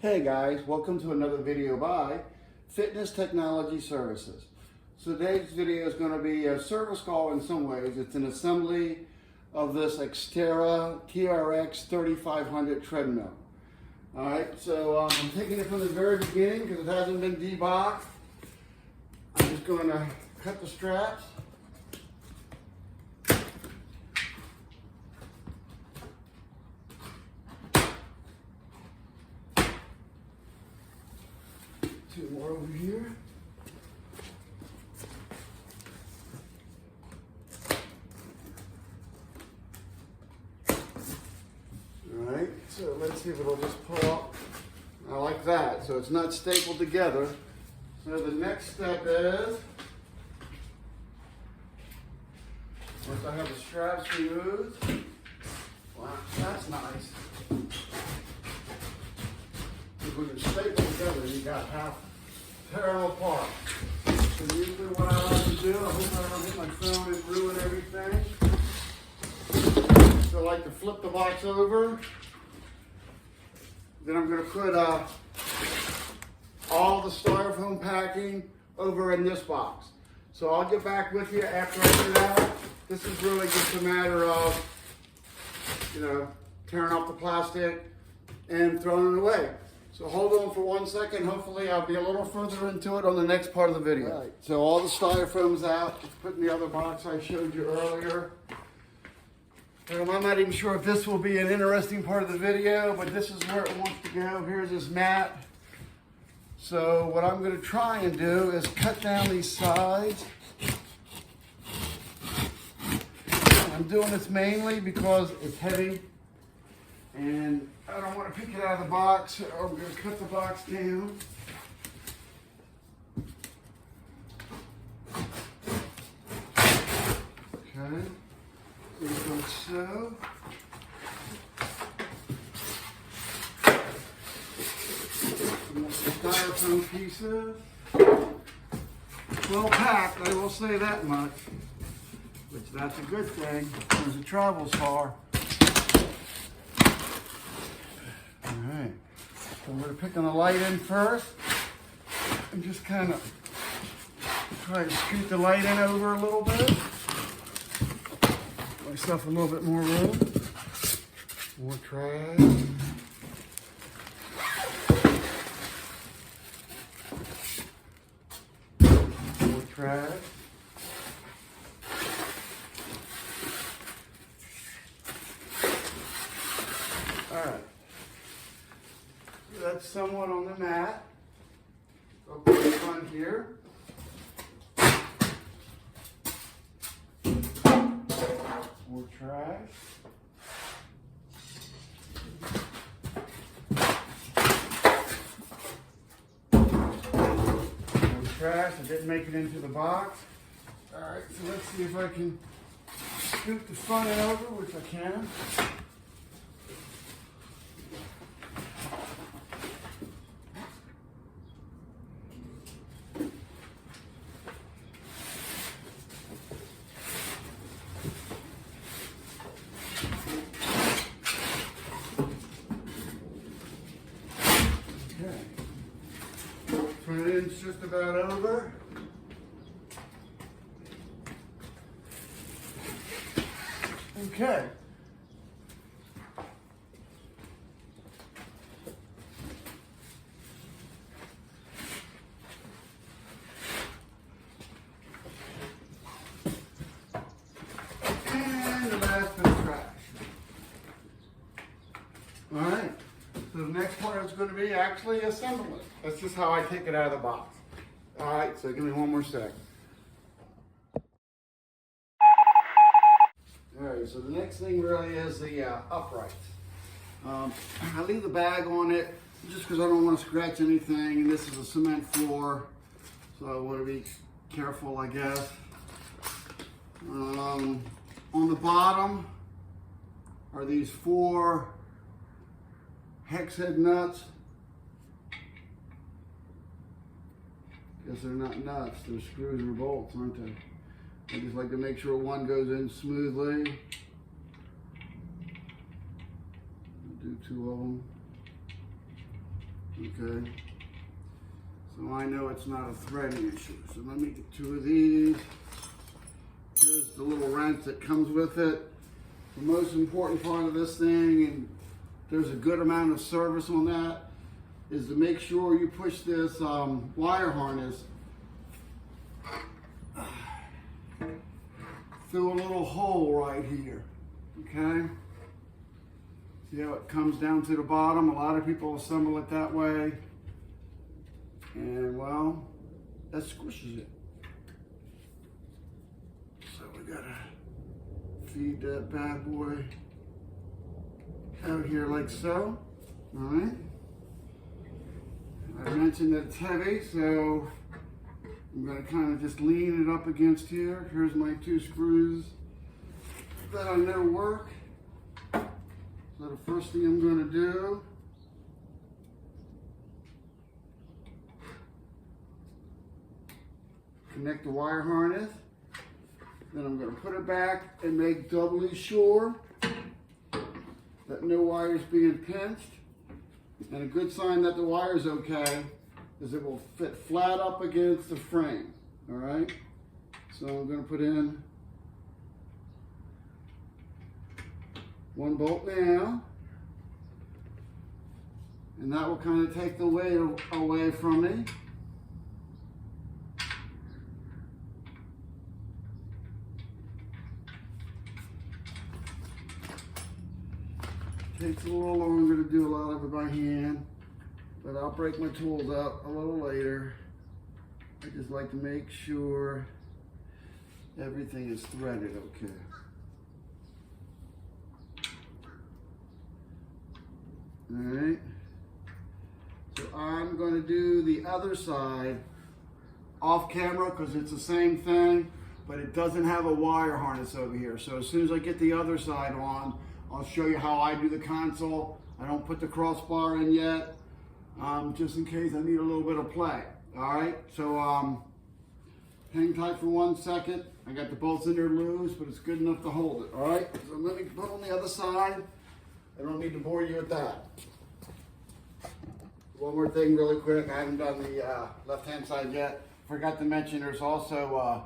Hey guys, welcome to another video by Fitness Technology Services. So today's video is going to be a service call in some ways. It's an assembly of this Xterra TRX 3500 treadmill. Alright, so I'm taking it from the very beginning because it hasn't been deboxed. I'm just going to cut the straps. Two more over here. All right, so let's see if it'll just pull up. I like that, so it's not stapled together. So the next step is, once I have the straps removed, wow, that's nice. When they're stapled together, you got half parallel apart. So usually what I like to do, I hope I don't hit my phone and ruin everything. So I like to flip the box over. Then I'm going to put all the styrofoam packing over in this box. So I'll get back with you after I get it out. This is really just a matter of, tearing off the plastic and throwing it away. So hold on for 1 second. Hopefully I'll be a little further into it on the next part of the video. All right, so all the styrofoam's out. Just put in the other box I showed you earlier. And I'm not even sure if this will be an interesting part of the video, but this is where it wants to go. Here's this mat. So what I'm going to try and do is cut down these sides. I'm doing this mainly because it's heavy and I don't want to pick it out of the box, so I'm going to cut the box down. Okay, like so. And that's the styrofoam pieces. Well packed, I will say that much. Which that's a good thing, because it travels far. Alright, so we're going to pick on the light in first and just kind of try to scoot the light in over a little bit. Give myself a little bit more room. More trash. More trash. Alright. That's somewhat on the mat. I'll put it on here. More trash. More trash. I didn't make it into the box. Alright, so let's see if I can scoop the front end over, which I can. Front end's just about over. Okay. And the last bit of trash. All right. So the next part is going to be actually assembling it. That's just how I take it out of the box. All right, so give me one more sec. All right, so the next thing really is the uprights. I leave the bag on it just because I don't want to scratch anything. And this is a cement floor, so I want to be careful, I guess. On the bottom are these 4 hex head nuts. Guess they're not nuts, they're screws or bolts, aren't they? I just like to make sure one goes in smoothly. I'll do 2 of them. Okay. So I know it's not a threading issue. So let me get 2 of these. Here's the little wrench that comes with it. The most important part of this thing, and there's a good amount of service on that, is to make sure you push this wire harness through a little hole right here, okay? See how it comes down to the bottom? A lot of people assemble it that way, and well, that squishes it. So we gotta feed that bad boy out here like so, all right? I mentioned that it's heavy, so I'm going to kind of just lean it up against here. Here's my 2 screws that I know work. So the first thing I'm going to do, connect the wire harness. Then I'm going to put it back and make doubly sure that no wire is being pinched. And a good sign that the wire is okay is it will fit flat up against the frame, all right? So I'm going to put in 1 bolt now, and that will kind of take the weight away from me. Takes a little longer to do a lot of it by hand, but I'll break my tools out a little later. I just like to make sure everything is threaded okay. All right, so I'm going to do the other side off camera because it's the same thing, but it doesn't have a wire harness over here. So as soon as I get the other side on, I'll show you how I do the console. I don't put the crossbar in yet, just in case I need a little bit of play. All right, so hang tight for 1 second. I got the bolts in there loose, but it's good enough to hold it. All right, so let me put on the other side. I don't need to bore you with that. One more thing really quick. I haven't done the left-hand side yet. Forgot to mention there's also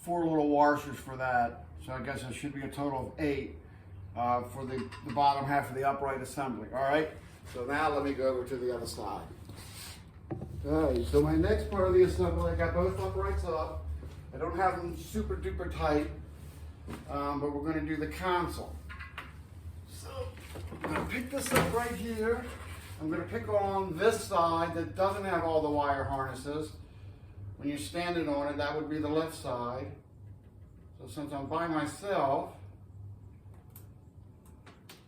4 little washers for that. So I guess it should be a total of 8. For the bottom half of the upright assembly, all right? So now let me go over to the other side. All right, so my next part of the assembly, I got both uprights up. I don't have them super duper tight, but we're gonna do the console. So I'm gonna pick this up right here. I'm gonna pick on this side that doesn't have all the wire harnesses. When you're standing on it, that would be the left side. So since I'm by myself,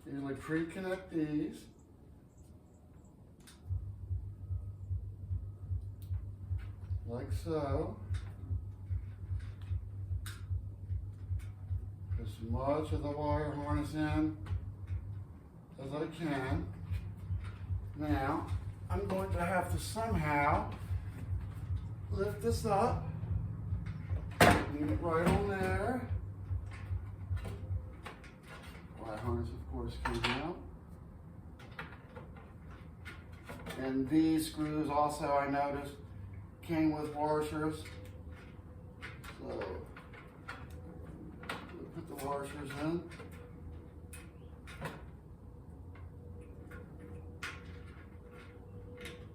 usually pre-connect these. Like so. Put as much of the wire harness in as I can. Now, I'm going to have to somehow lift this up. Leave it right on there. Wire harness, of course, came out. And these screws also, I noticed, came with washers. So, we'll put the washers in.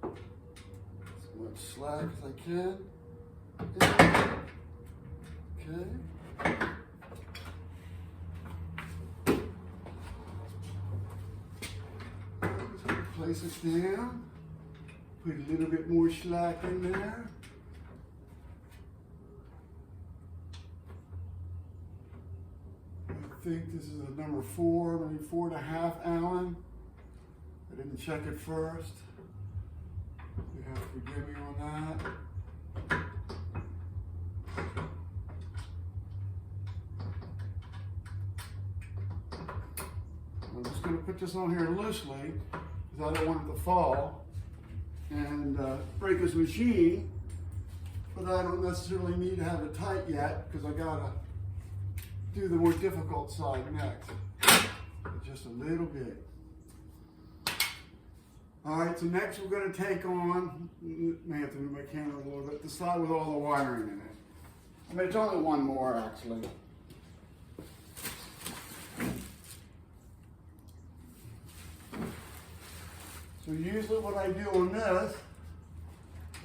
As much slack as I can. Okay. Place it down, put a little bit more slack in there. I think this is a number 4, maybe 4.5 Allen. I didn't check it first. You have to forgive me on that. I'm just going to put this on here loosely, because I don't want it to fall and break this machine, but I don't necessarily need to have it tight yet because I gotta do the more difficult side next. But just a little bit. All right, so next we're going to take on, may have to move my camera a little bit, the side with all the wiring in it. I mean, it's only one more actually. So usually what I do on this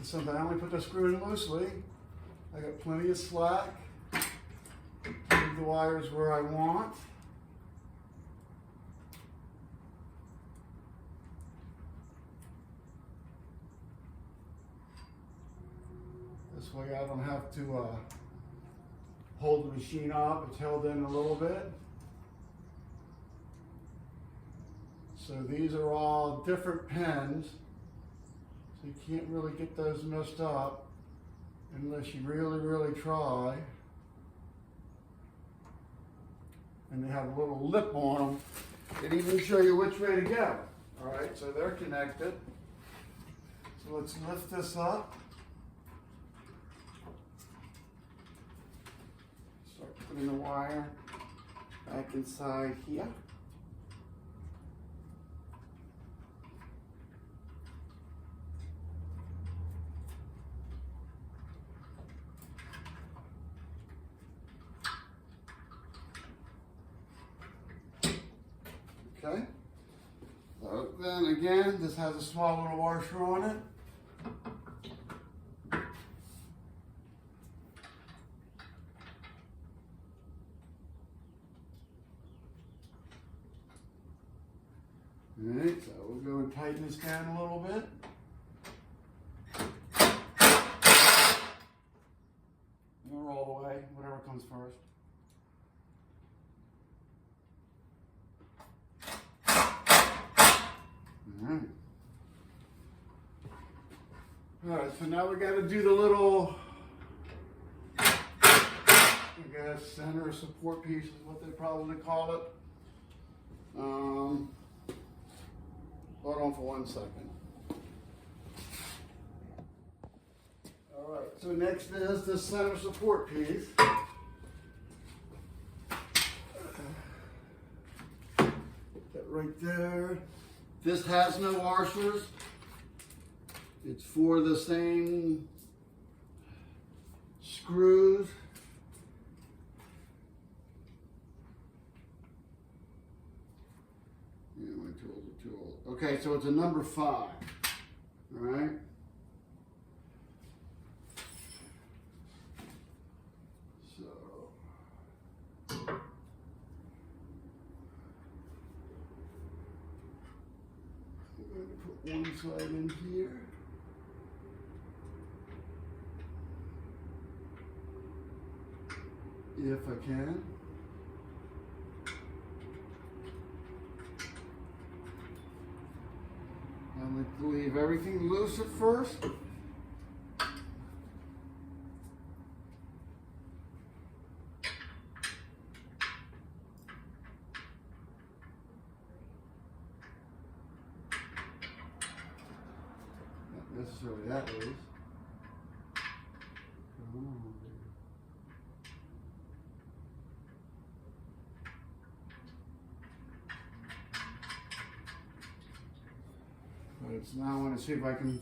is something, I only put the screw in loosely. I got plenty of slack. Move the wires where I want. This way I don't have to hold the machine up. It's held in a little bit. So these are all different pins. So you can't really get those messed up unless you really, really try. And they have a little lip on them that even show you which way to go. All right, so they're connected. So let's lift this up. Start putting the wire back inside here. Okay, so then again, this has a small little washer on it. All right, so we'll go and tighten this down a little bit. Or all the way, whatever comes first. All right, so now we got to do the little, I guess, center support piece is what they probably call it. Hold on for 1 second. All right, so next is the center support piece. Put that right there. This has no washers. It's for the same screws. Yeah, my tools are too old. Okay, so it's a number 5. All right. So I'm going to put one side in here. If I can. I like to leave everything loose at first. Not necessarily that loose. So now I want to see if I can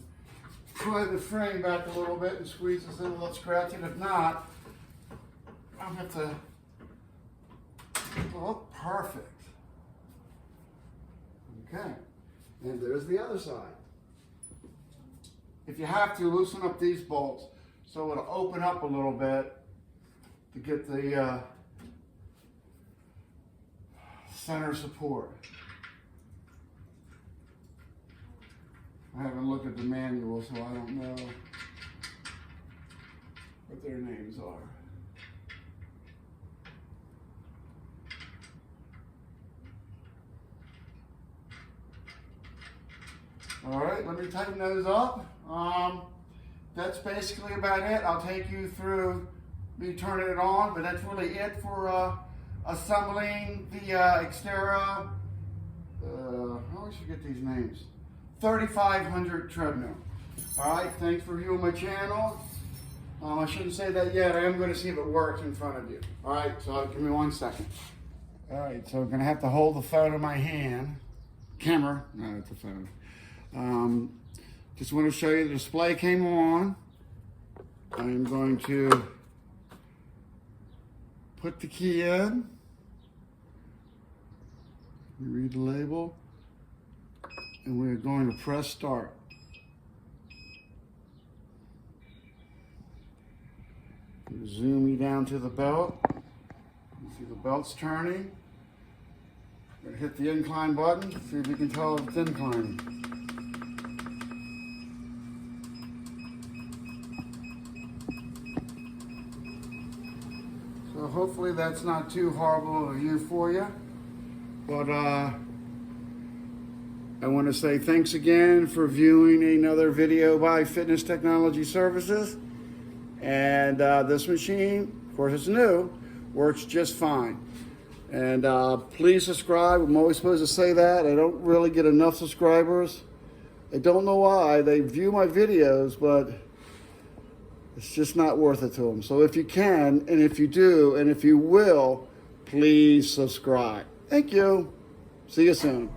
pry the frame back a little bit and squeeze this in a little scratch, and if not, I'll have to, oh, perfect. Okay, and there's the other side. If you have to, loosen up these bolts so it'll open up a little bit to get the center support. I haven't looked at the manual, so I don't know what their names are. All right, let me tighten those up. That's basically about it. I'll take you through me turning it on, but that's really it for assembling the Xterra, I always forget these names, 3500 treadmill. All right, thanks for viewing my channel. I shouldn't say that yet. I am going to see if it works in front of you. All right, so give me 1 second. All right, so I'm going to have to hold the phone in my hand. Camera, no, it's a phone. Just want to show you the display came on. I'm going to put the key in. Read the label. And we're going to press start. Zoom you down to the belt. You see the belt's turning. I'm going to hit the incline button, see if you can tell if it's inclining. So hopefully that's not too horrible of a view for you. But I want to say thanks again for viewing another video by Fitness Technology Services. And this machine, of course it's new, works just fine. And please subscribe. I'm always supposed to say that. I don't really get enough subscribers. I don't know why. They view my videos, but it's just not worth it to them. So if you can, and if you do, and if you will, please subscribe. Thank you. See you soon.